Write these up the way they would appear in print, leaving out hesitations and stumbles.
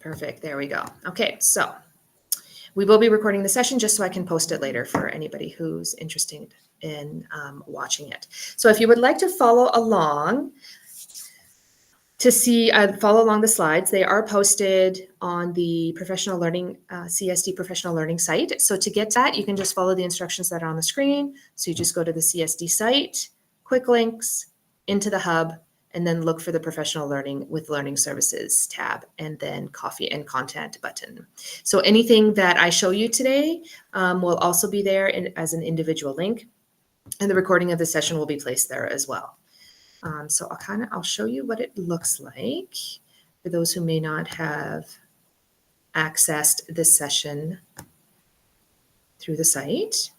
Perfect. There we go. Okay, so we will be recording the session just so I can post it later for anybody who's interested in watching it. So if you would like to follow along follow along the slides, they are posted on the professional learning, CSD professional learning site. So to get to that, you can just follow the instructions that are on the screen. So you just go to the CSD site, quick links into the hub, and then look for the professional learning with learning services tab, and then coffee and content button. So anything that I show you today will also be there as an individual link, and the recording of the session will be placed there as well. So I'll show you what it looks like for those who may not have accessed this session through the site.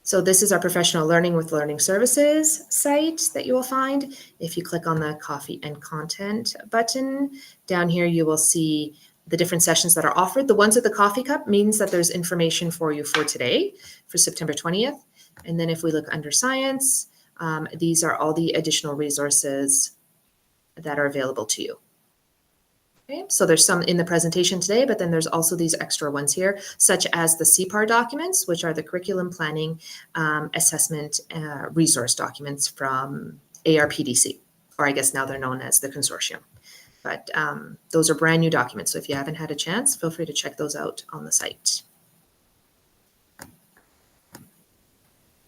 So this is our professional learning with learning services site that you will find. If you click on the coffee and content button down here, you will see the different sessions that are offered. The ones with the coffee cup means that there's information for you for today, for September 20th. And then if we look under science, these are all the additional resources that are available to you. Okay, so there's some in the presentation today, but then there's also these extra ones here, such as the CPAR documents, which are the curriculum planning assessment resource documents from ARPDC, or I guess now they're known as the consortium. But those are brand new documents. So if you haven't had a chance, feel free to check those out on the site.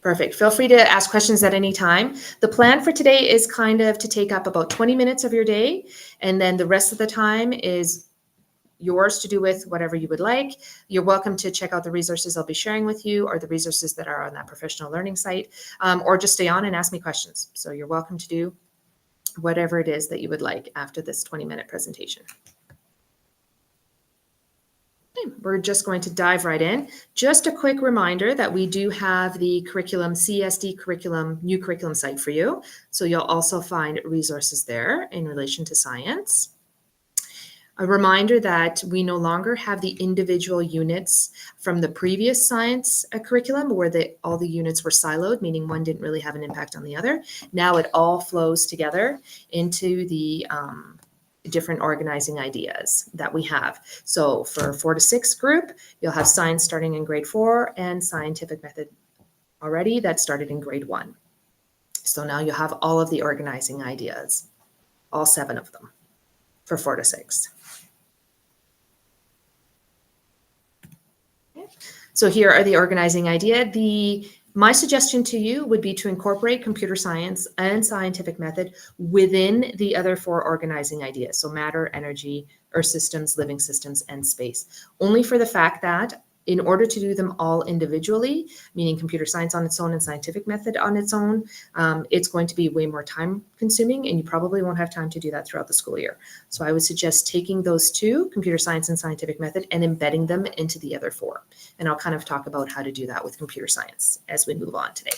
Perfect. Feel free to ask questions at any time. The plan for today is kind of to take up about 20 minutes of your day, and then the rest of the time is yours to do with whatever you would like. You're welcome to check out the resources I'll be sharing with you, or the resources that are on that professional learning site, or just stay on and ask me questions. So you're welcome to do whatever it is that you would like after this 20-minute presentation. We're just going to dive right in. Just a quick reminder that we do have the curriculum, CSD curriculum, new curriculum site for you. So you'll also find resources there in relation to science. A reminder that we no longer have the individual units from the previous science curriculum where all the units were siloed, meaning one didn't really have an impact on the other. Now it all flows together into the different organizing ideas that we have. So for 4 to 6 group, you'll have science starting in grade 4 and scientific method already that started in grade 1. So now you have all of the organizing ideas, all 7 of them for 4 to 6. Okay. So here are the organizing idea. My suggestion to you would be to incorporate computer science and scientific method within the other 4 organizing ideas. So matter, energy, earth systems, living systems, and space. Only for the fact that in order to do them all individually, meaning computer science on its own and scientific method on its own, it's going to be way more time consuming, and you probably won't have time to do that throughout the school year. So I would suggest taking those 2, computer science and scientific method, and embedding them into the other 4. And I'll kind of talk about how to do that with computer science as we move on today.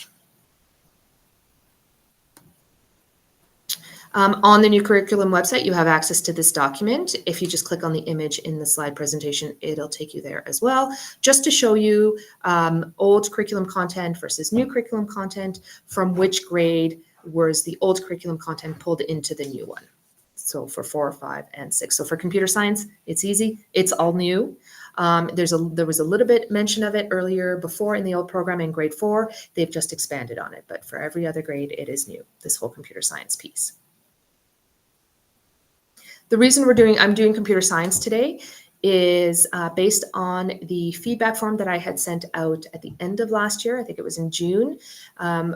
On the new curriculum website, you have access to this document. If you just click on the image in the slide presentation, it'll take you there as well, just to show you old curriculum content versus new curriculum content, from which grade was the old curriculum content pulled into the new one. So for 4, 5, and 6. So for computer science, it's easy. It's all new. There was a little bit mention of it earlier before in the old program in grade 4. They've just expanded on it. But for every other grade, it is new, this whole computer science piece. The reason I'm doing computer science today is based on the feedback form that I had sent out at the end of last year. I think it was in June,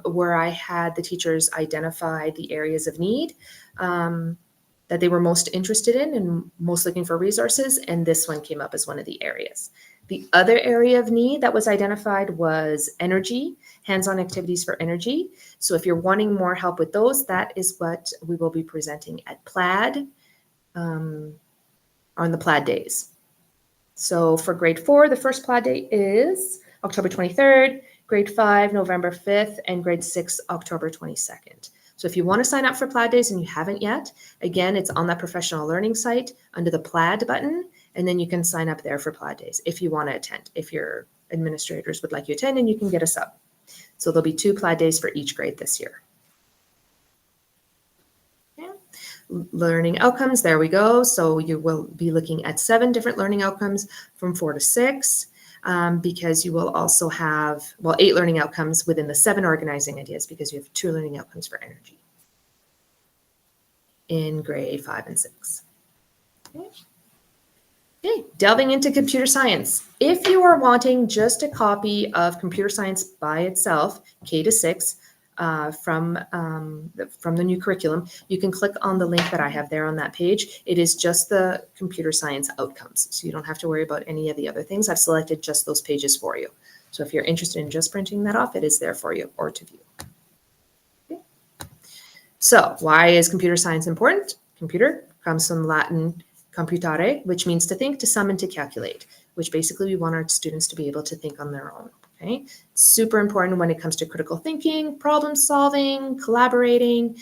where I had the teachers identify the areas of need that they were most interested in and most looking for resources. And this one came up as one of the areas. The other area of need that was identified was energy, hands-on activities for energy. So if you're wanting more help with those, that is what we will be presenting at PLAD. On the PLAD days. So for grade 4, the first PLAD day is October 23rd, grade 5, November 5th, and grade 6, October 22nd. So if you want to sign up for PLAD days and you haven't yet, again, it's on that professional learning site under the PLAD button, and then you can sign up there for PLAD days if you want to attend, if your administrators would like you to attend, and you can get a sub. So there'll be 2 PLAD days for each grade this year. Learning outcomes, there we go. So you will be looking at 7 different learning outcomes from 4 to 6, because you will also have, well, 8 learning outcomes within the 7 organizing ideas, because you have 2 learning outcomes for energy in grade 5 and 6. Okay, delving into computer science. If you are wanting just a copy of computer science by itself, K to 6, from the new curriculum, you can click on the link that I have there on that page. It is just the computer science outcomes, so you don't have to worry about any of the other things. I've selected just those pages for you. So if you're interested in just printing that off, it is there for you or to view. Okay. So why is computer science important? Computer comes from Latin computare, which means to think, to sum, and to calculate, which basically we want our students to be able to think on their own. Okay, super important when it comes to critical thinking, problem solving, collaborating,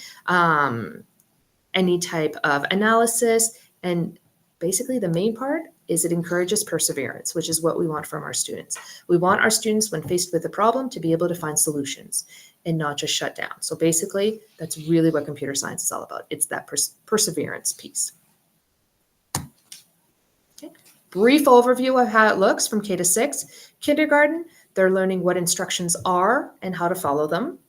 any type of analysis. And basically the main part is it encourages perseverance, which is what we want from our students. We want our students, when faced with a problem, to be able to find solutions and not just shut down. So basically, that's really what computer science is all about. It's that perseverance piece. Okay. Brief overview of how it looks from K to 6. Kindergarten, they're learning what instructions are and how to follow them.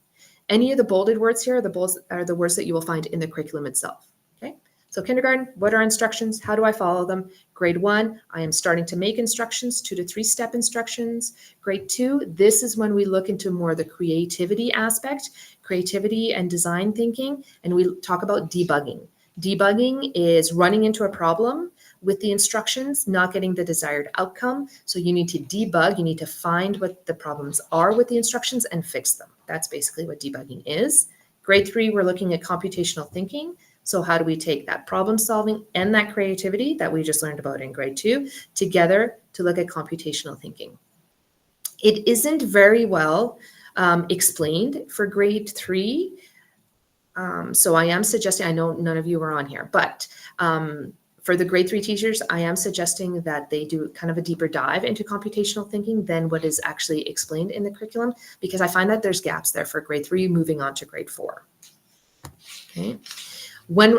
Any of the bolded words here are the words that you will find in the curriculum itself. Okay, so kindergarten, what are instructions? How do I follow them? Grade 1, I am starting to make instructions, 2 to 3 step instructions. Grade 2, this is when we look into more the creativity aspect, creativity and design thinking, and we talk about debugging. Debugging is running into a problem with the instructions, not getting the desired outcome. So you need to debug, you need to find what the problems are with the instructions and fix them. That's basically what debugging is. Grade 3, we're looking at computational thinking. So how do we take that problem solving and that creativity that we just learned about in grade 2 together to look at computational thinking? It isn't very well explained for grade 3. So I am suggesting, I know none of you are on here, but for the grade 3 teachers, I am suggesting that they do kind of a deeper dive into computational thinking than what is actually explained in the curriculum, because I find that there's gaps there for grade 3 moving on to grade 4. Okay.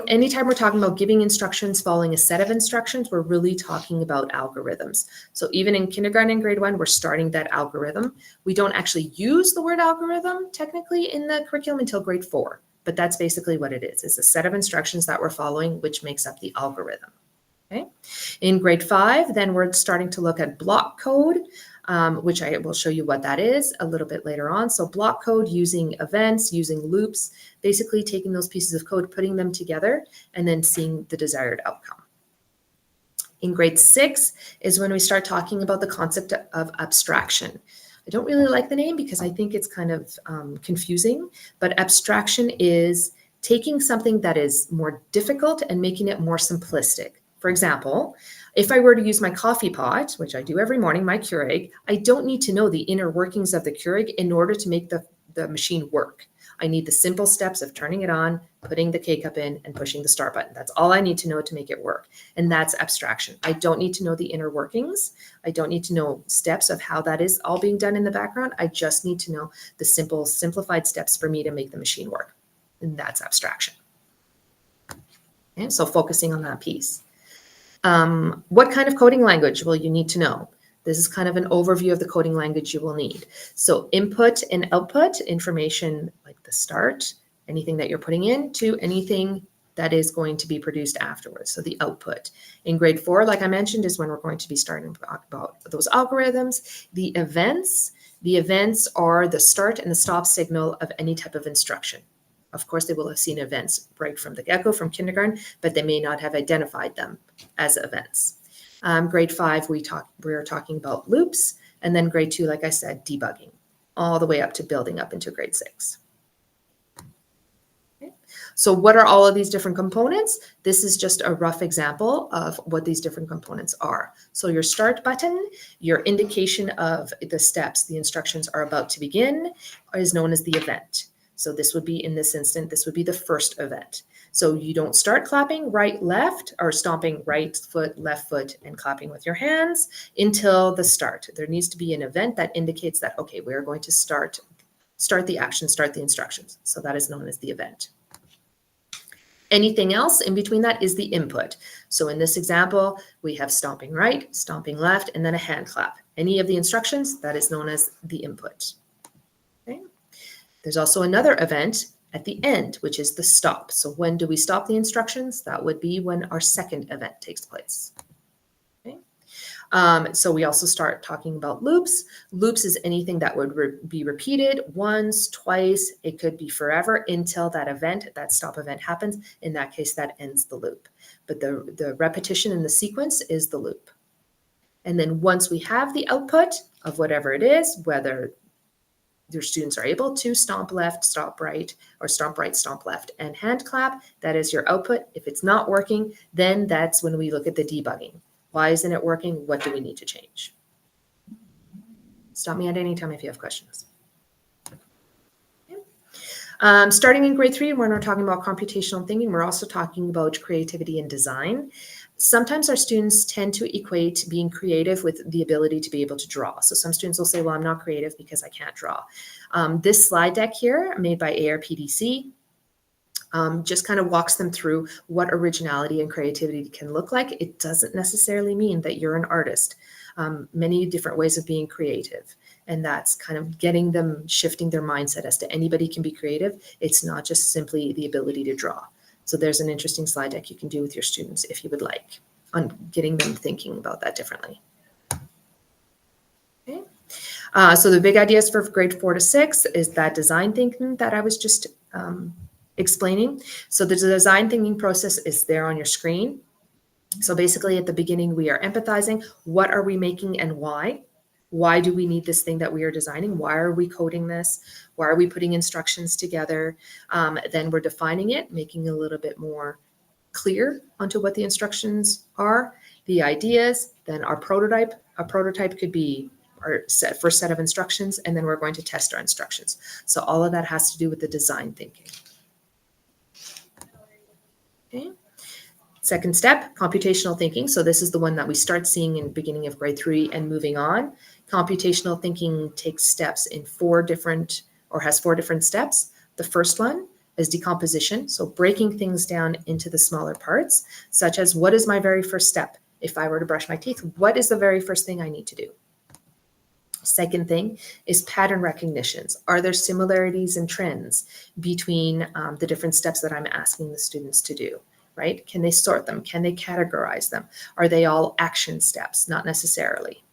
Anytime we're talking about giving instructions, following a set of instructions, we're really talking about algorithms. So even in kindergarten and grade 1, we're starting that algorithm. We don't actually use the word algorithm technically in the curriculum until grade 4. But that's basically what it is. It's a set of instructions that we're following, which makes up the algorithm. Okay. In grade 5, then we're starting to look at block code, which I will show you what that is a little bit later on. So block code using events, using loops, basically taking those pieces of code, putting them together, and then seeing the desired outcome. In grade 6 is when we start talking about the concept of abstraction. I don't really like the name because I think it's kind of confusing, but abstraction is taking something that is more difficult and making it more simplistic. For example, if I were to use my coffee pot, which I do every morning, my Keurig, I don't need to know the inner workings of the Keurig in order to make the machine work. I need the simple steps of turning it on, putting the K-cup in, and pushing the start button. That's all I need to know to make it work. And that's abstraction. I don't need to know the inner workings. I don't need to know steps of how that is all being done in the background. I just need to know the simplified steps for me to make the machine work. And that's abstraction. Okay, so focusing on that piece. What kind of coding language will you need to know? This is kind of an overview of the coding language you will need. So input and output information, like the start, anything that you're putting in, to anything that is going to be produced afterwards. So the output. In grade 4, like I mentioned, is when we're going to be starting to talk about those algorithms. The events are the start and the stop signal of any type of instruction. Of course, they will have seen events right from the get-go from kindergarten, but they may not have identified them as events. Grade 5, we're talking about loops, and then grade 2, like I said, debugging, all the way up to building up into grade 6. Okay. So what are all of these different components? This is just a rough example of what these different components are. So your start button, your indication of the steps the instructions are about to begin, is known as the event. So this would be, in this instant, this would be the first event. So you don't start clapping right, left, or stomping right foot, left foot, and clapping with your hands until the start. There needs to be an event that indicates that, okay, we're going to start the action, start the instructions. So that is known as the event. Anything else in between that is the input. So in this example, we have stomping right, stomping left, and then a hand clap. Any of the instructions, that is known as the input. Okay. There's also another event at the end, which is the stop. So when do we stop the instructions? That would be when our second event takes place. Okay. So we also start talking about loops. Loops is anything that would be repeated once, twice. It could be forever until that event, that stop event happens. In that case, that ends the loop. But the repetition in the sequence is the loop. And then once we have the output of whatever it is, whether your students are able to stomp left, stomp right, or stomp right, stomp left, and hand clap, that is your output. If it's not working, then that's when we look at the debugging. Why isn't it working? What do we need to change? Stop me at any time if you have questions. Okay. Starting in grade 3, when we're talking about computational thinking, we're also talking about creativity and design. Sometimes our students tend to equate being creative with the ability to be able to draw. So some students will say, well, I'm not creative because I can't draw. This slide deck here, made by ARPDC, just kind of walks them through what originality and creativity can look like. It doesn't necessarily mean that you're an artist. Many different ways of being creative. And that's kind of getting them, shifting their mindset as to anybody can be creative. It's not just simply the ability to draw. So there's an interesting slide deck you can do with your students if you would like, on getting them thinking about that differently. Okay. So the big ideas for grade 4 to 6 is that design thinking that I was just explaining. So the design thinking process is there on your screen. So basically at the beginning, we are empathizing. What are we making and why? Why do we need this thing that we are designing? Why are we coding this? Why are we putting instructions together? Then we're defining it, making it a little bit more clear onto what the instructions are, the ideas, then our prototype. A prototype could be our first set of instructions, and then we're going to test our instructions. So all of that has to do with the design thinking. Okay. Second step, computational thinking. So this is the one that we start seeing in the beginning of grade 3 and moving on. Computational thinking takes steps in has 4 different steps. The first one is decomposition. So breaking things down into the smaller parts, such as what is my very first step? If I were to brush my teeth, what is the very first thing I need to do? Second thing is pattern recognitions. Are there similarities and trends between the different steps that I'm asking the students to do? Right? Can they sort them? Can they categorize them? Are they all action steps? Not necessarily.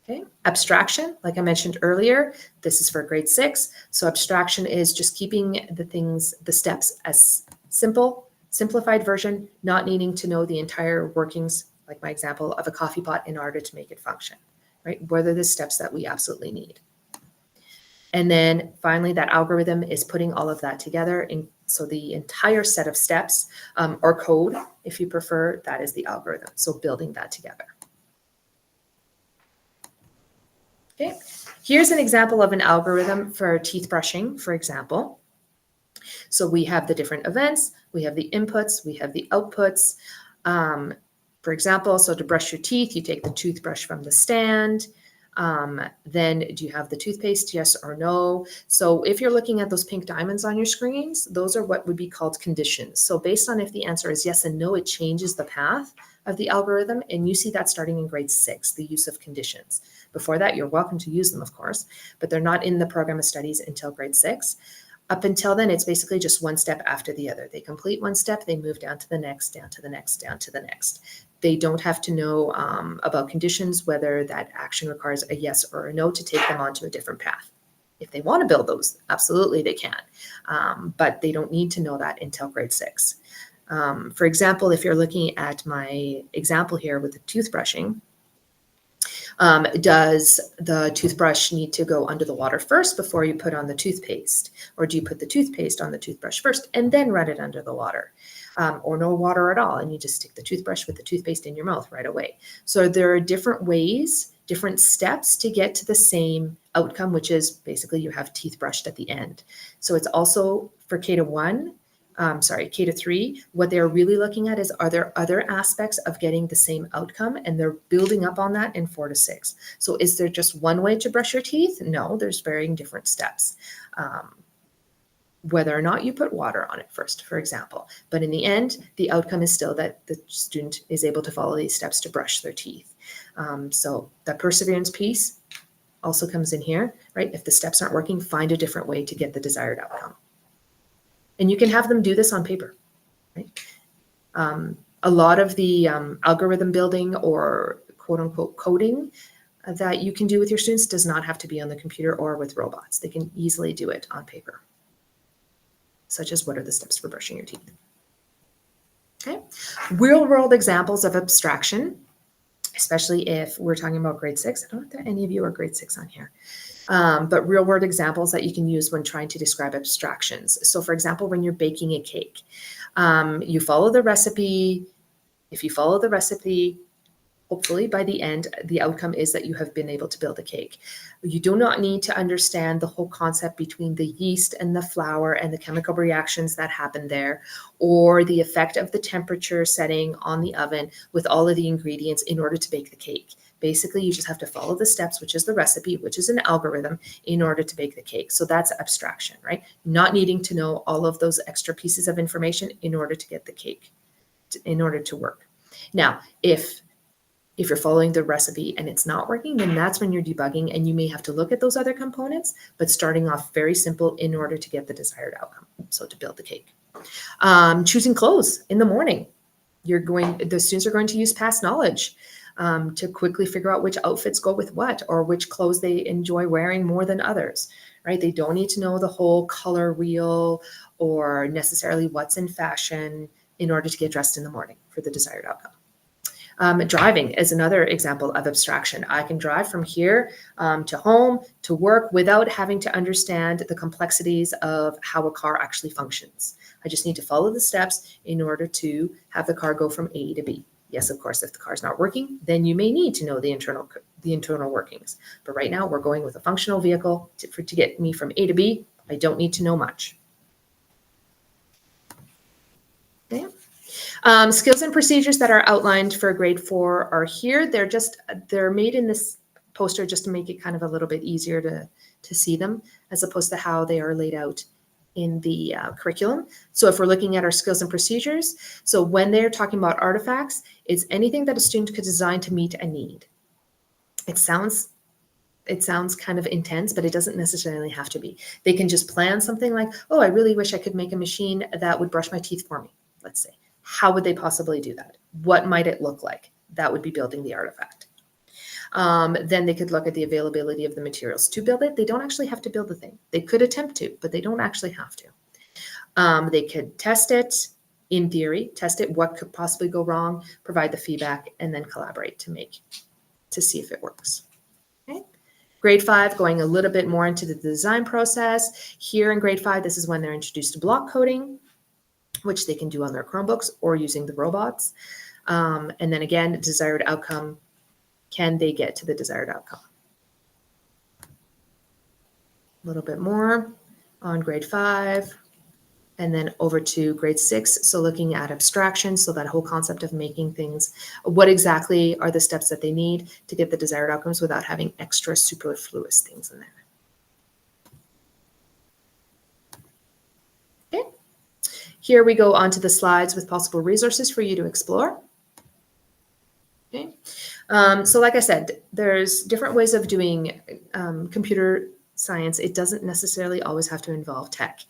Okay. Abstraction, like I mentioned earlier, this is for grade 6. So abstraction is just keeping the steps as simplified version, not needing to know the entire workings, like my example of a coffee pot, in order to make it function, right? What are the steps that we absolutely need? And then finally, that algorithm is putting all of that together. So the entire set of steps, or code, if you prefer, that is the algorithm. So building that together. Okay, here's an example of an algorithm for teeth brushing, for example. So we have the different events, we have the inputs, we have the outputs. For example, so to brush your teeth, you take the toothbrush from the stand. Then do you have the toothpaste? Yes or no? So if you're looking at those pink diamonds on your screens, those are what would be called conditions. So based on if the answer is yes and no, it changes the path of the algorithm. And you see that starting in grade 6, the use of conditions. Before that, you're welcome to use them, of course, but they're not in the program of studies until grade 6. Up until then, it's basically just one step after the other. They complete one step, they move down to the next, down to the next, down to the next. They don't have to know about conditions, whether that action requires a yes or a no to take them onto a different path. If they want to build those, absolutely they can, but they don't need to know that until grade 6. For example, if you're looking at my example here with the toothbrushing, does the toothbrush need to go under the water first before you put on the toothpaste? Or do you put the toothpaste on the toothbrush first and then run it under the water? Or no water at all, and you just stick the toothbrush with the toothpaste in your mouth right away. So there are different ways, different steps to get to the same outcome, which is basically you have teeth brushed at the end. So it's also for K to 3, what they're really looking at is, are there other aspects of getting the same outcome? And they're building up on that in 4 to 6. So is there just one way to brush your teeth? No, there's varying different steps. whether or not you put water on it first, for example. But in the end, the outcome is still that the student is able to follow these steps to brush their teeth. So the perseverance piece also comes in here, right? If the steps aren't working, find a different way to get the desired outcome. And you can have them do this on paper, right? A lot of the algorithm building or quote unquote coding that you can do with your students does not have to be on the computer or with robots. They can easily do it on paper, such as what are the steps for brushing your teeth. Okay, real world examples of abstraction, especially if we're talking about grade 6. I don't know if any of you are grade 6 on here. But real world examples that you can use when trying to describe abstractions. So for example, when you're baking a cake, you follow the recipe. If you follow the recipe, hopefully by the end, the outcome is that you have been able to build a cake. You do not need to understand the whole concept between the yeast and the flour and the chemical reactions that happen there, or the effect of the temperature setting on the oven with all of the ingredients in order to bake the cake. Basically, you just have to follow the steps, which is the recipe, which is an algorithm, in order to bake the cake. So that's abstraction, right? Not needing to know all of those extra pieces of information in order to get the cake, in order to work. Now, if you're following the recipe and it's not working, then that's when you're debugging and you may have to look at those other components, but starting off very simple in order to get the desired outcome. So to build the cake. Choosing clothes in the morning. The students are going to use past knowledge to quickly figure out which outfits go with what, or which clothes they enjoy wearing more than others, right? They don't need to know the whole color wheel or necessarily what's in fashion in order to get dressed in the morning for the desired outcome. Driving is another example of abstraction. I can drive from here to home, to work, without having to understand the complexities of how a car actually functions. I just need to follow the steps in order to have the car go from A to B. Yes, of course, if the car's not working, then you may need to know the internal workings. But right now, we're going with a functional vehicle to get me from A to B. I don't need to know much. Okay. Skills and procedures that are outlined for grade 4 are here. They're made in this poster just to make it kind of a little bit easier to see them, as opposed to how they are laid out in the curriculum. So if we're looking at our skills and procedures, so when they're talking about artifacts, it's anything that a student could design to meet a need. It sounds kind of intense, but it doesn't necessarily have to be. They can just plan something like, oh, I really wish I could make a machine that would brush my teeth for me, let's say. How would they possibly do that? What might it look like? That would be building the artifact. Then they could look at the availability of the materials to build it. They don't actually have to build the thing. They could attempt to, but they don't actually have to. They could test it, in theory, test it, what could possibly go wrong, provide the feedback, and then collaborate to see if it works. Okay. Grade 5, going a little bit more into the design process. Here in grade 5, this is when they're introduced to block coding, which they can do on their Chromebooks or using the robots. And then again, desired outcome, can they get to the desired outcome? A little bit more on grade 5, and then over to grade 6. So looking at abstraction, so that whole concept of making things, what exactly are the steps that they need to get the desired outcomes without having extra superfluous things in there. Here we go onto the slides with possible resources for you to explore. Okay. So like I said, there's different ways of doing computer science. It doesn't necessarily always have to involve tech.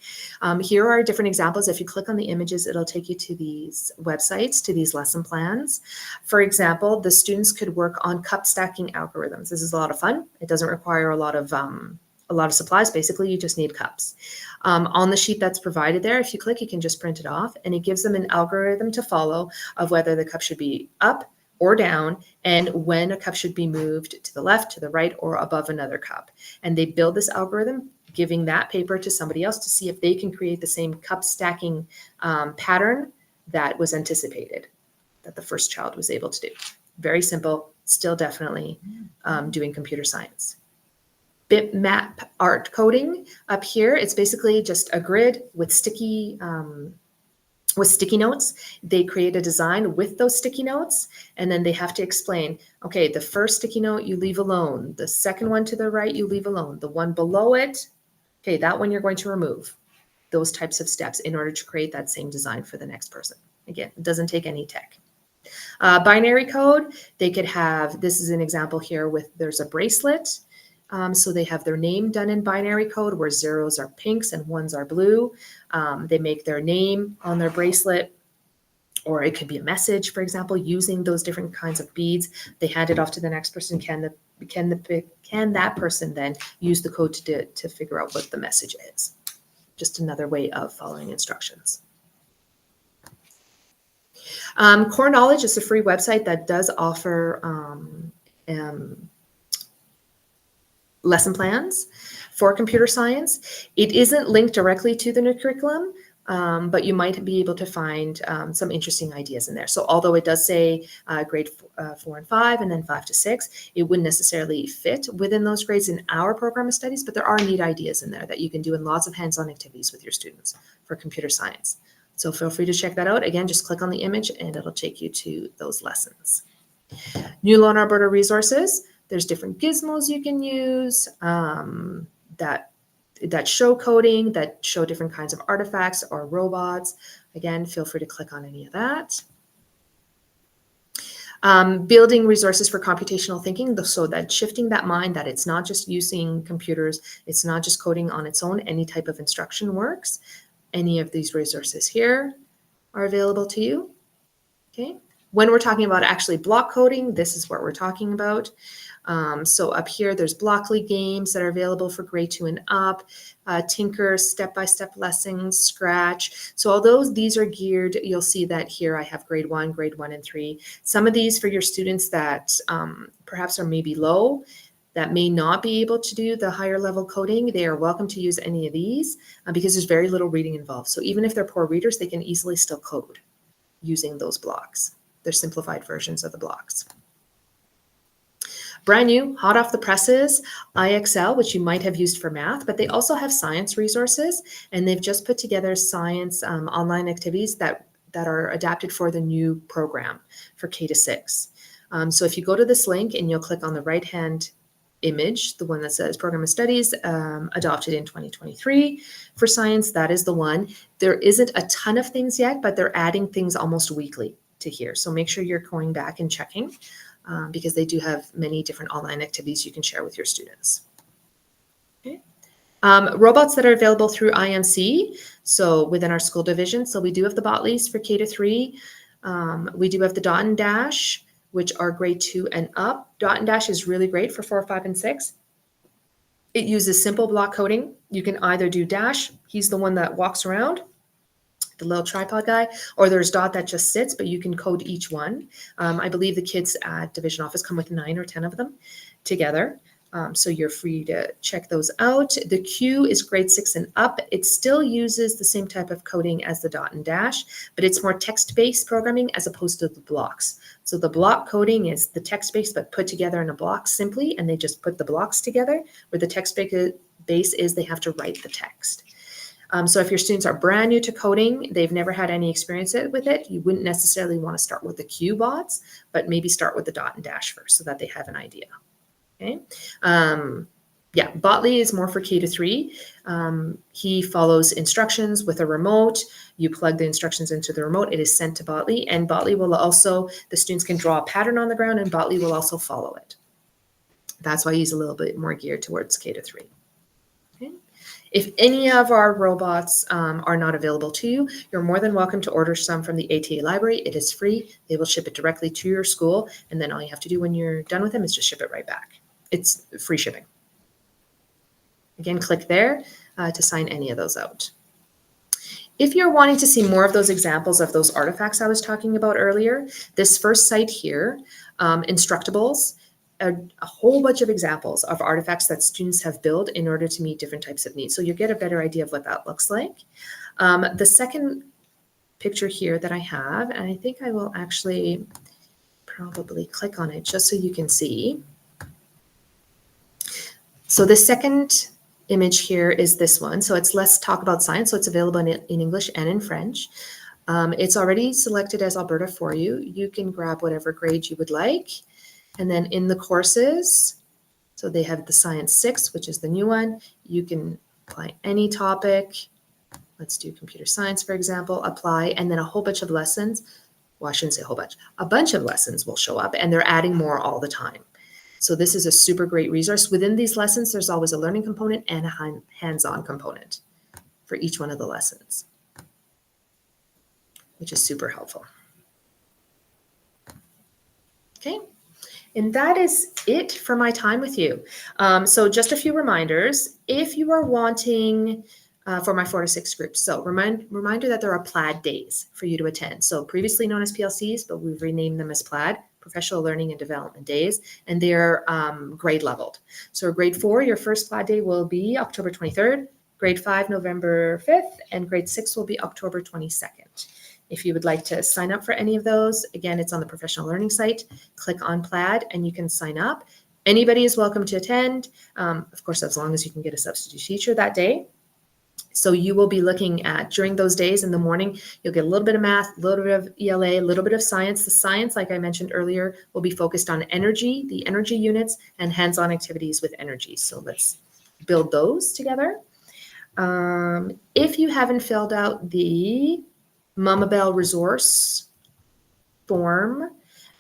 Here are different examples. If you click on the images, it'll take you to these websites, to these lesson plans. For example, the students could work on cup stacking algorithms. This is a lot of fun. It doesn't require a lot of supplies. Basically, you just need cups. On the sheet that's provided there, if you click, you can just print it off, and it gives them an algorithm to follow of whether the cup should be up or down, and when a cup should be moved to the left, to the right, or above another cup. And they build this algorithm, giving that paper to somebody else to see if they can create the same cup stacking pattern that was anticipated, that the first child was able to do. Very simple, still definitely doing computer science. Bitmap art coding up here, it's basically just a grid with sticky notes. They create a design with those sticky notes, and then they have to explain, okay, the first sticky note you leave alone, the second one to the right you leave alone, the one below it, okay, that one you're going to remove. those types of steps in order to create that same design for the next person. Again, it doesn't take any tech. Binary code, they could have, this is an example here with, there's a bracelet. So they have their name done in binary code where zeros are pinks and ones are blue. They make their name on their bracelet, or it could be a message, for example, using those different kinds of beads. They hand it off to the next person. Can that person then use the code to figure out what the message is? Just another way of following instructions. Core Knowledge is a free website that does offer lesson plans for computer science. It isn't linked directly to the new curriculum, but you might be able to find some interesting ideas in there. So although it does say grade 4 and 5 and then 5 to 6, it wouldn't necessarily fit within those grades in our program of studies, but there are neat ideas in there that you can do in lots of hands-on activities with your students for computer science. So feel free to check that out. Again, just click on the image and it'll take you to those lessons. New Loan Alberta resources. There's different gizmos you can use that show coding, that show different kinds of artifacts or robots. Again, feel free to click on any of that. Building resources for computational thinking, so that shifting that mind that it's not just using computers, it's not just coding on its own, any type of instruction works. Any of these resources here are available to you. Okay. When we're talking about actually block coding, this is what we're talking about. So up here, there's Blockly games that are available for grade 2 and up, Tinker, step-by-step lessons, Scratch. So although these are geared, you'll see that here I have grade 1 and 3. Some of these for your students that perhaps are maybe low, that may not be able to do the higher level coding, they are welcome to use any of these because there's very little reading involved. So even if they're poor readers, they can easily still code using those blocks. They're simplified versions of the blocks. Brand new, hot off the presses, IXL, which you might have used for math, but they also have science resources, and they've just put together science online activities that are adapted for the new program for K to 6. So if you go to this link and you'll click on the right-hand image, the one that says Program of Studies adopted in 2023 for science, that is the one. There isn't a ton of things yet, but they're adding things almost weekly to here. So make sure you're going back and checking because they do have many different online activities you can share with your students. Okay. Robots that are available through IMC, so within our school division. So we do have the Botlys for K to 3. We do have the Dot and Dash, which are grade 2 and up. Dot and Dash is really great for 4, 5, and 6. It uses simple block coding. You can either do Dash, he's the one that walks around, the little tripod guy, or there's Dot that just sits, but you can code each one. I believe the kids at Division Office come with 9 or 10 of them together. So you're free to check those out. The Q is grade 6 and up. It still uses the same type of coding as the Dot and Dash, but it's more text-based programming as opposed to the blocks. So the block coding is the text-based, but put together in a block simply, and they just put the blocks together. Where the text-base is they have to write the text. So if your students are brand new to coding, they've never had any experience with it, you wouldn't necessarily want to start with the Q bots, but maybe start with the Dot and Dash first so that they have an idea. Okay. Yeah, Botley is more for K to 3. He follows instructions with a remote. You plug the instructions into the remote. It is sent to Botley, and Botley will also, the students can draw a pattern on the ground, and Botley will also follow it. That's why he's a little bit more geared towards K to 3. Okay. If any of our robots are not available to you, you're more than welcome to order some from the ATA library. It is free. They will ship it directly to your school, and then all you have to do when you're done with them is just ship it right back. It's free shipping. Again, click there to sign any of those out. If you're wanting to see more of those examples of those artifacts I was talking about earlier, this first site here, Instructables, a whole bunch of examples of artifacts that students have built in order to meet different types of needs. So you get a better idea of what that looks like. The second picture here that I have, and I think I will actually probably click on it just so you can see. So the second image here is this one. So it's Let's Talk About Science. So it's available in English and in French. It's already selected as Alberta for you. You can grab whatever grade you would like. And then in the courses, so they have the Science 6, which is the new one. You can apply any topic. Let's do computer science, for example, apply, and then a whole bunch of lessons. Well, I shouldn't say a whole bunch. A bunch of lessons will show up, and they're adding more all the time. So this is a super great resource. Within these lessons, there's always a learning component and a hands-on component for each one of the lessons, which is super helpful. Okay. And that is it for my time with you. So just a few reminders. If you are wanting for my 4 to 6 groups, so reminder that there are PLAD days for you to attend. So previously known as PLCs, but we've renamed them as PLAD, Professional Learning and Development Days, and they're grade leveled. So grade 4, your first PLAD day will be October 23rd, grade 5, November 5th, and grade 6 will be October 22nd. If you would like to sign up for any of those, again, it's on the professional learning site. Click on PLAD and you can sign up. Anybody is welcome to attend, of course, as long as you can get a substitute teacher that day. So you will be looking at, during those days in the morning, you'll get a little bit of math, a little bit of ELA, a little bit of science. The science, like I mentioned earlier, will be focused on energy, the energy units, and hands-on activities with energy. So let's build those together. If you haven't filled out the Mama Bell resource form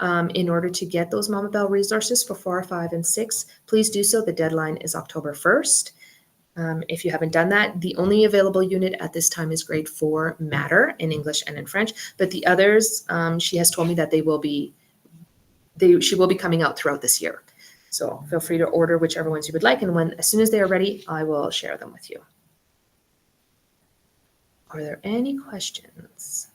in order to get those Mama Bell resources for 4, 5, and 6, please do so. The deadline is October 1st. If you haven't done that, the only available unit at this time is grade 4 Matter in English and in French, but the others, she has told me that she will be coming out throughout this year. So feel free to order whichever ones you would like, and as soon as they are ready, I will share them with you. Are there any questions?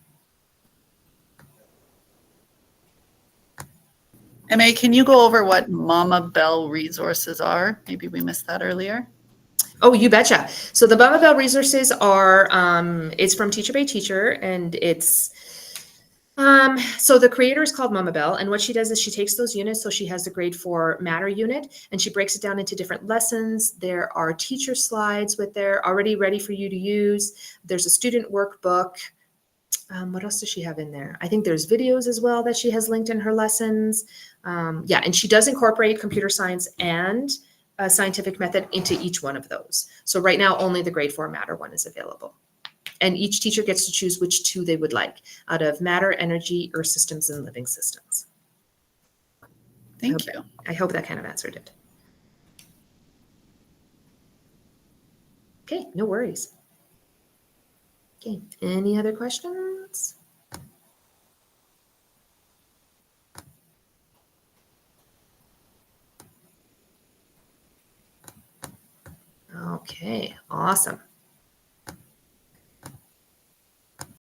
MA, can you go over what Mama Bell resources are? Maybe we missed that earlier. Oh, you betcha. So the Mama Bell resources are, it's from Teacher by Teacher, and it's, so the creator is called Mama Bell, and what she does is she takes those units, so she has the grade 4 Matter unit, and she breaks it down into different lessons. There are teacher slides with there already ready for you to use. There's a student workbook. What else does she have in there? I think there's videos as well that she has linked in her lessons. Yeah, and she does incorporate computer science and a scientific method into each one of those. So right now, only the grade 4 Matter one is available. And each teacher gets to choose which 2 they would like out of Matter, Energy, Earth Systems, and Living Systems. Thank you. I hope that kind of answered it. Okay, no worries. Okay, any other questions? Okay, awesome.